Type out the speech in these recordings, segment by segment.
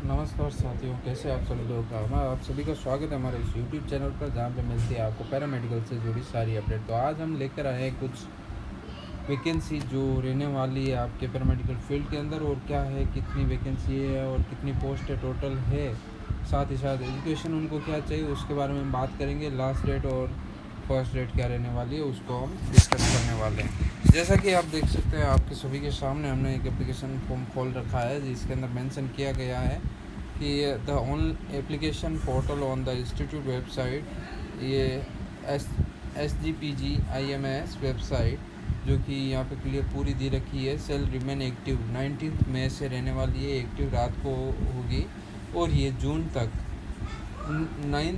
नमस्कार साथियों, कैसे आप सभी लोग। आप सभी का स्वागत है हमारे इस यूट्यूब चैनल पर, जहाँ पे मिलती है आपको पैरामेडिकल से जुड़ी सारी अपडेट। तो आज हम लेकर आए हैं कुछ वैकेंसी जो रहने वाली है आपके पैरामेडिकल फील्ड के अंदर, और क्या है, कितनी वैकेंसी है और कितनी पोस्ट है टोटल है। साथ ही साथ एजुकेशन उनको क्या चाहिए उसके बारे में हम बात करेंगे। लास्ट डेट और फर्स्ट डेट क्या रहने वाली है उसको हम डिस्कस करने वाले हैं। जैसा कि आप देख सकते हैं, आपके सभी के सामने हमने एक एप्लीकेशन फॉर्म खोल रखा है, जिसके अंदर मेंशन किया गया है कि the on application portal on the institute website, ये SGPGIMS वेबसाइट जो कि यहाँ पे क्लियर पूरी दी रखी है, सेल रिमेन एक्टिव 19 मई से रहने वाली है, एक्टिव रात को होगी और ये जून तक 9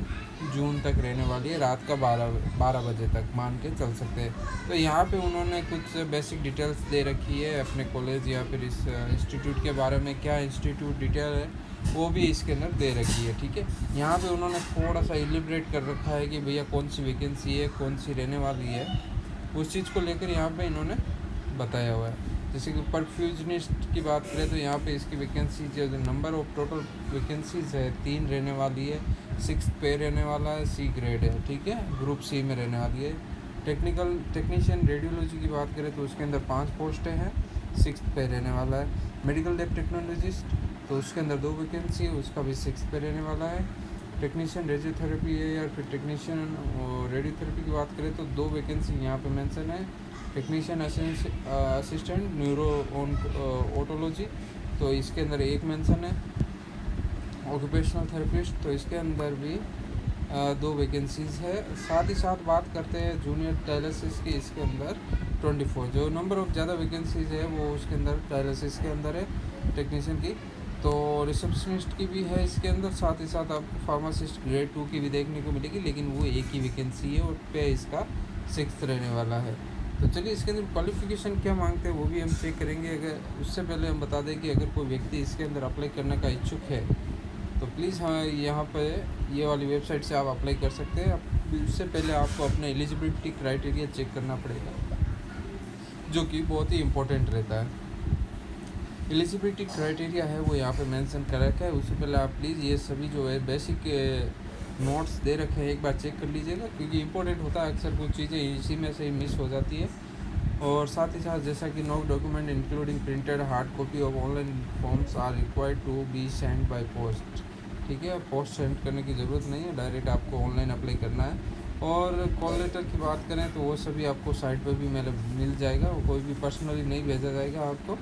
जून तक रहने वाली है, रात का 12 बजे तक मान के चल सकते हैं। तो यहाँ पे उन्होंने कुछ बेसिक डिटेल्स दे रखी है अपने कॉलेज या फिर इस इंस्टीट्यूट के बारे में, क्या इंस्टीट्यूट डिटेल है वो भी इसके अंदर दे रखी है। ठीक है, यहाँ पे उन्होंने थोड़ा सा इलिब्रेट कर रखा है कि भैया कौन सी वैकेंसी है, कौन सी रहने वाली है, उस चीज़ को लेकर यहाँ पे इन्होंने बताया हुआ है। जैसे कि परफ्यूजनिस्ट की बात करें तो यहाँ पे इसकी वैकेंसी जो नंबर ऑफ टोटल वैकेंसीज है 3 रहने वाली है, 6 पे रहने वाला है, C ग्रेड है। ठीक है, ग्रुप C में रहने वाली है। टेक्नीशियन रेडियोलॉजी की बात करें तो उसके अंदर 5 पोस्टें हैं, 6 पे रहने वाला है। मेडिकल लैब टेक्नोलॉजिस्ट तो उसके अंदर 2 वैकेंसी है, उसका भी 6 पे रहने वाला है। टेक्नीशियन रेडियोथेरेपी है या फिर टेक्नीशियन रेडियोथेरेपी की बात करें तो 2 वैकेंसी यहाँ पे मेंशन है। टेक्नीशियन असिस्टेंट न्यूरो ओटोलॉजी तो इसके अंदर 1 मेंशन है। ऑक्यूपेशनल थेरेपिस्ट तो इसके अंदर भी 2 वैकेंसीज़ है। साथ ही साथ बात करते हैं जूनियर डायलिसिस की, इसके अंदर 24 जो नंबर ऑफ ज़्यादा वैकेंसीज़ है वो उसके अंदर डायलिसिस के अंदर है टेक्नीशियन की। तो रिसेप्शनिस्ट की भी है इसके अंदर। साथ ही साथ आपको फार्मासिस्ट ग्रेड 2 की भी देखने को मिलेगी, लेकिन वो एक ही वैकेंसी है और पे इसका 6 रहने वाला है। तो चलिए इसके अंदर क्वालिफ़िकेशन क्या मांगते हैं वो भी हम चेक करेंगे। अगर उससे पहले हम बता दें कि अगर कोई व्यक्ति इसके अंदर अप्लाई करने का इच्छुक है तो प्लीज़ हाँ यहाँ पे ये वाली वेबसाइट से आप अप्लाई कर सकते हैं। उससे पहले आपको अपने एलिजिबिलिटी क्राइटेरिया चेक करना पड़ेगा, जो कि बहुत ही इम्पोर्टेंट रहता है। एलिजिबिलिटी क्राइटेरिया है वो यहाँ पे मेंशन कर रखा है। उससे पहले आप प्लीज़ ये सभी जो है बेसिक नोट्स दे रखे हैं एक बार चेक कर लीजिएगा, क्योंकि इंपॉर्टेंट होता है, अक्सर कुछ चीज़ें इसी में से ही मिस हो जाती है। और साथ ही साथ जैसा कि no document including printed hard copy of online forms are required to be send by post. ठीक है, पोस्ट सेंड करने की ज़रूरत नहीं है, डायरेक्ट आपको ऑनलाइन अप्लाई करना है। और कॉल लेटर की बात करें तो वो सभी आपको साइट पर भी मिल जाएगा, कोई भी पर्सनली नहीं भेजा जाएगा आपको,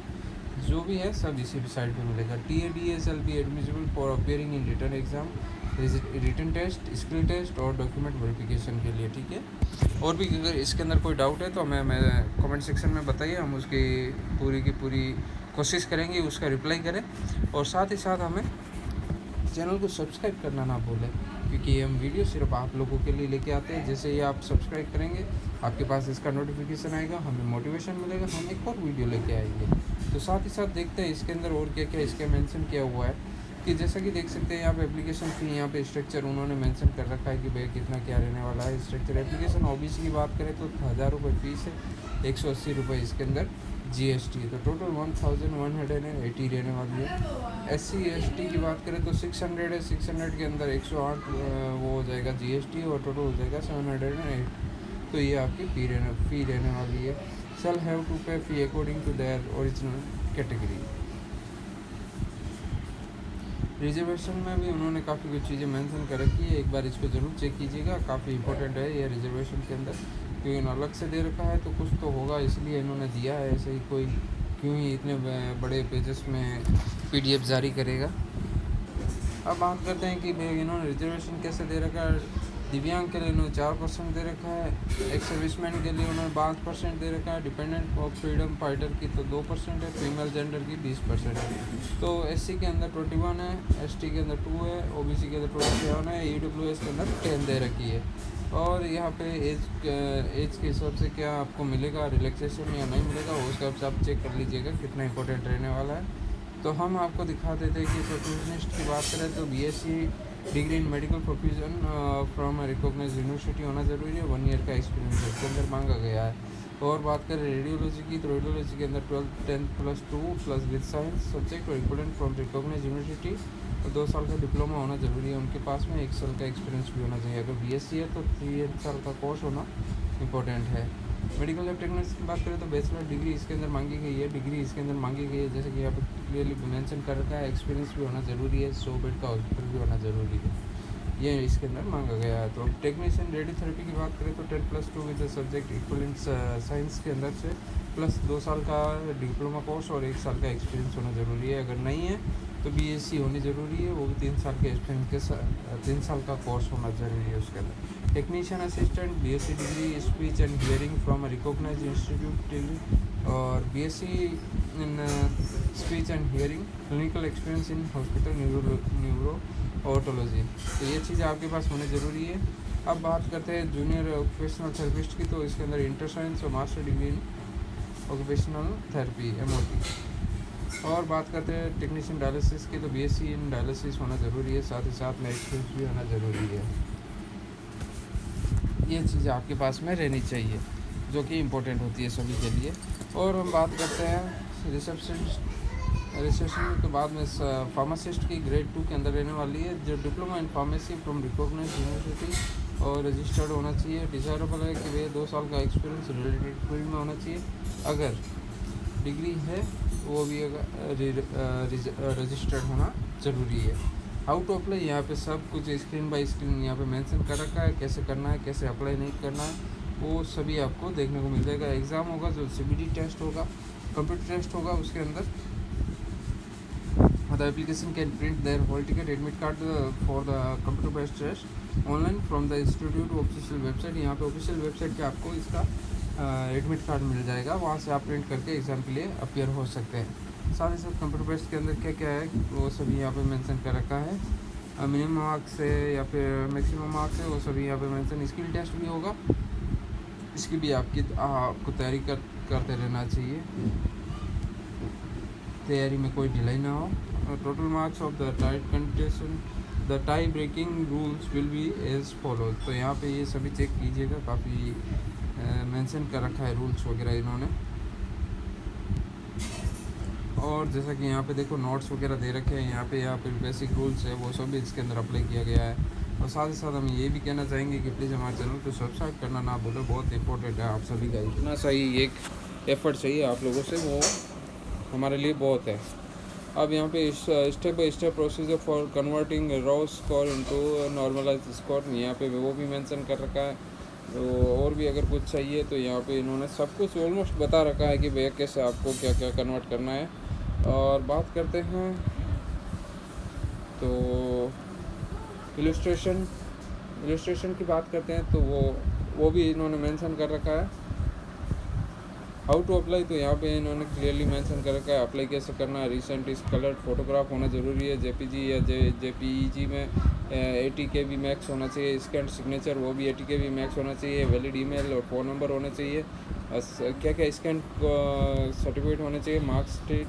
जो भी है सब इसी साइट पे मिलेगा। TADS will be admissible for appearing in written exam, written test, skill test और डॉक्यूमेंट वेरिफिकेशन के लिए। ठीक है, और भी अगर इसके अंदर कोई डाउट है तो हमें कमेंट सेक्शन में बताइए, हम उसकी पूरी की पूरी कोशिश करेंगे उसका रिप्लाई करें। और साथ ही साथ हमें चैनल को सब्सक्राइब करना ना भूलें, क्योंकि हम वीडियो सिर्फ आप लोगों के लिए लेके आते हैं। जैसे ही आप सब्सक्राइब करेंगे आपके पास इसका नोटिफिकेशन आएगा, हमें मोटिवेशन मिलेगा, हम एक और वीडियो लेके आएंगे। तो साथ ही साथ देखते हैं इसके अंदर और क्या क्या इसका मेंशन किया हुआ है। कि जैसा कि देख सकते हैं यहाँ पे एप्लीकेशन फ़ी, यहाँ पे स्ट्रक्चर उन्होंने मेंशन कर रखा है कि भाई कितना क्या रहने वाला है स्ट्रक्चर। एप्लीकेशन OBC की बात करें तो 1000 रुपये फीस है, 180 रुपये इसके अंदर GST है, तो टोटल 1180 रहने वाली है। SC ST की बात करें तो 600 है, 600 के अंदर 108 वो हो जाएगा GST और टोटल हो जाएगा 708। तो ये आपकी फ़ी रहने वाली है। शैल have to pay fee according to their original category. Reservation में भी उन्होंने काफ़ी कुछ चीज़ें मेंशन कर रखी है, एक बार इसको ज़रूर चेक कीजिएगा, काफ़ी इंपॉर्टेंट है ये रिजर्वेशन के अंदर, क्योंकि इन्होंने अलग से दे रखा है तो कुछ तो होगा इसलिए इन्होंने दिया है। ऐसे ही कोई क्यों ही इतने बड़े पेजेस में PDF जारी करेगा। अब बात करते हैं कि भाई इन्होंने रिजर्वेशन कैसे दे रखा है। दिव्यांग के लिए उन्होंने 4% दे रखा है, एक्स सर्विसमैन के लिए उन्होंने 5% दे रखा है, डिपेंडेंट ऑफ फ्रीडम फाइटर की तो 2% है, फीमेल जेंडर की 20% है। तो SC के अंदर 21 है, ST के अंदर 2 है, OBC के अंदर 27 है, EWS के अंदर 10 दे रखी है। और यहाँ पे एज के हिसाब से क्या आपको मिलेगा रिलैक्सेशन या नहीं मिलेगा, उस हिसाब से आप चेक कर लीजिएगा कितना इंपॉर्टेंट रहने वाला है। तो हम आपको दिखा देते हैं कि परफ्यूजनिस्ट की बात करें तो BSc degree in medical profession from recognise university होना ज़रूरी है, 1 ईयर का एक्सपीरियंस इसके अंदर मांगा गया है। और बात करें रेडियोलॉजी की, तो रेडियोलॉजी के अंदर 12th 10+2 plus with science subject और इक्विवेलेंट फ्रॉम रिकॉग्नाइज्ड यूनिवर्सिटी और 2 साल का डिप्लोमा होना ज़रूरी है उनके पास में, 1 साल का एक्सपीरियंस भी होना चाहिए। अगर बीएससी है तो 3 साल का कोर्स होना इंपॉर्टेंट है। मेडिकल लैब टेक्नीशियन की बात करें तो बैचलर डिग्री इसके अंदर मांगी गई है, डिग्री इसके अंदर मांगी गई है, जैसे कि यहाँ पर क्लियरली मेंशन कर रखा है। एक्सपीरियंस भी होना ज़रूरी है, 100 बेड का हॉस्पिटल भी होना ज़रूरी है, ये इसके अंदर मांगा गया है। तो टेक्नीशियन रेडियोथेरेपी की बात करें तो 10+2 विद सब्जेक्ट इक्विवेलेंट साइंस के अंदर से प्लस 2 साल का डिप्लोमा कोर्स और 1 साल का एक्सपीरियंस होना ज़रूरी है। अगर नहीं है तो बीएससी होनी ज़रूरी है, वो भी 3 साल के एक्सपीरियंस के साथ 3 साल का कोर्स होना ज़रूरी है उसके अंदर। Technician assistant BSc degree speech and hearing from a recognized institute और BSc in speech and hearing, clinical experience in hospital neuro otology, तो ये चीज़ें आपके पास होनी ज़रूरी है। अब बात करते हैं जूनियर ऑक्यूपेशनल थेरेपिस्ट की, तो इसके अंदर इंटर साइंस और master degree in occupational therapy MOT। और बात करते हैं टेक्नीशियन डायलिसिस की, तो बीएससी इन डायलिसिस होना ज़रूरी है, साथ ही साथ में एक्सपीरियंस भी होना ज़रूरी है। ये चीज़ें आपके पास में रहनी चाहिए जो कि इम्पोर्टेंट होती है सभी के लिए। और हम बात करते हैं रिसेप्शन के बाद में फार्मासिस्ट की ग्रेड 2 के अंदर रहने वाली है, जो diploma in pharmacy from recognised university और रजिस्टर्ड होना चाहिए। डिज़ायरेबल है कि वे 2 साल का एक्सपीरियंस रिलेटेड फील्ड में होना चाहिए। अगर डिग्री है वो भी रजिस्टर्ड होना ज़रूरी है। हाउ टू अप्लाई, यहाँ पे सब कुछ स्क्रीन बाय स्क्रीन यहाँ पे मेंशन कर रखा है, कैसे करना है, कैसे अप्लाई नहीं करना है, वो सभी आपको देखने को मिल जाएगा। एग्ज़ाम होगा जो CBT टेस्ट होगा, कंप्यूटर टेस्ट होगा, उसके अंदर the application can print their hall ticket admit card for the computer based test online from the institute official website। यहाँ पे ऑफिशियल वेबसाइट पे आपको इसका एडमिट कार्ड मिल जाएगा, वहाँ से आप प्रिंट करके एग्ज़ाम के लिए अपीयर हो सकते हैं। साथ ही साथ कंप्यूटर बेस्ड के अंदर क्या क्या है वो सभी यहाँ पे मेंशन कर रखा है। मिनिमम मार्क्स है या फिर मैक्सिमम मार्क्स है वो सभी यहाँ पे मेंशन। स्किल टेस्ट भी होगा, इसकी भी आपको तैयारी करते रहना चाहिए, तैयारी में कोई ढिलाई ना हो। Total marks of the tight contention the tie breaking rules will be as follows, तो यहाँ पे ये सभी चेक कीजिएगा, काफ़ी मेंशन कर रखा है रूल्स वगैरह इन्होंने। और जैसा कि यहाँ पे देखो नोट्स वगैरह दे रखे हैं, यहाँ पे बेसिक रूल्स है वो सब इसके अंदर अप्लाई किया गया है। और साथ ही साथ हम ये भी कहना चाहेंगे कि प्लीज़ हमारे चैनल को सब्सक्राइब करना ना भूलो, बहुत इंपॉर्टेंट है। आप सभी का इतना सही एक एफर्ट चाहिए आप लोगों से, वो हमारे लिए बहुत है। अब यहाँ पे step by step procedure for converting raw score into normalised score, यहाँ पे वो भी मेंशन कर रखा है। तो और भी अगर कुछ चाहिए तो यहाँ पे इन्होंने सब कुछ ऑलमोस्ट बता रखा है कि भैया कैसे आपको क्या क्या कन्वर्ट करना है। और बात करते हैं तो इलस्ट्रेशन की बात करते हैं, तो वो भी इन्होंने मेंशन कर रखा है। हाउ टू अप्लाई, तो यहाँ पे इन्होंने क्लियरली मेंशन कर रखा है अप्लाई कैसे करना है। रिसेंट इस कलर्ड फोटोग्राफ होना ज़रूरी है, JPG या JPEG में 80 KB मैक्स होना चाहिए। स्कैन सिग्नेचर वो भी 80 KB मैक्स होना चाहिए। वैलिड ईमेल और फ़ोन नंबर होना चाहिए। क्या क्या स्कैन सर्टिफिकेट होने चाहिए, marksheet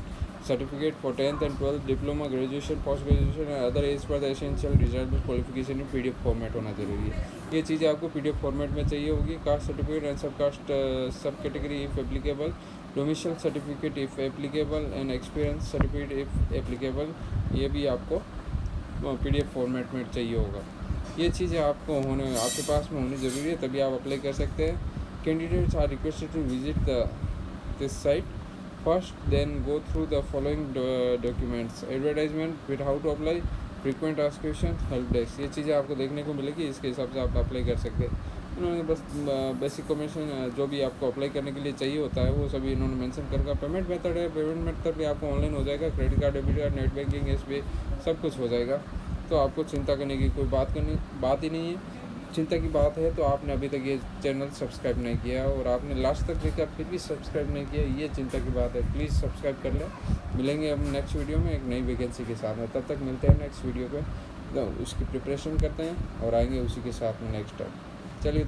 certificate for 10th and 12th, diploma, graduation, post graduation and other as per the essential desirable qualification in PDF format होना जरूरी है। ये चीज़ें आपको PDF फॉर्मेट में चाहिए होगी। कास्ट सर्टिफिकेट एंड सब कास्ट सब category if applicable, domicile certificate if applicable and experience certificate if applicable, ये भी आपको PDF फॉर्मेट में चाहिए होगा। ये चीज़ें आपके पास में होनी ज़रूरी है, तभी आप अप्लाई कर सकते हैं। Candidates are requested to visit this site first, then go through the following documents: advertisement with how to apply, frequent asked questions, help desk। ये चीज़ें आपको देखने को मिलेगी, इसके हिसाब से आप अप्लाई कर सकते हैं। इन्होंने बस बेसिक कमीशन जो भी आपको अप्लाई करने के लिए चाहिए होता है वो सभी इन्होंने मेंशन कर रखा। पेमेंट मेथड है, पेमेंट मेथड भी आपको ऑनलाइन हो जाएगा। Credit card, debit card, net banking, SBI सब कुछ हो जाएगा, तो आपको चिंता करने की कोई बात ही नहीं है। चिंता की बात है तो आपने अभी तक ये चैनल सब्सक्राइब नहीं किया और आपने लास्ट तक देखा फिर भी सब्सक्राइब नहीं किया, ये चिंता की बात है। प्लीज़ सब्सक्राइब कर लें। मिलेंगे अब नेक्स्ट वीडियो में एक नई वैकेंसी के साथ में, तब तक मिलते हैं नेक्स्ट वीडियो पे। तो उसकी प्रिपरेशन करते हैं और आएंगे उसी के साथ में नेक्स्ट टाइम। चलिए।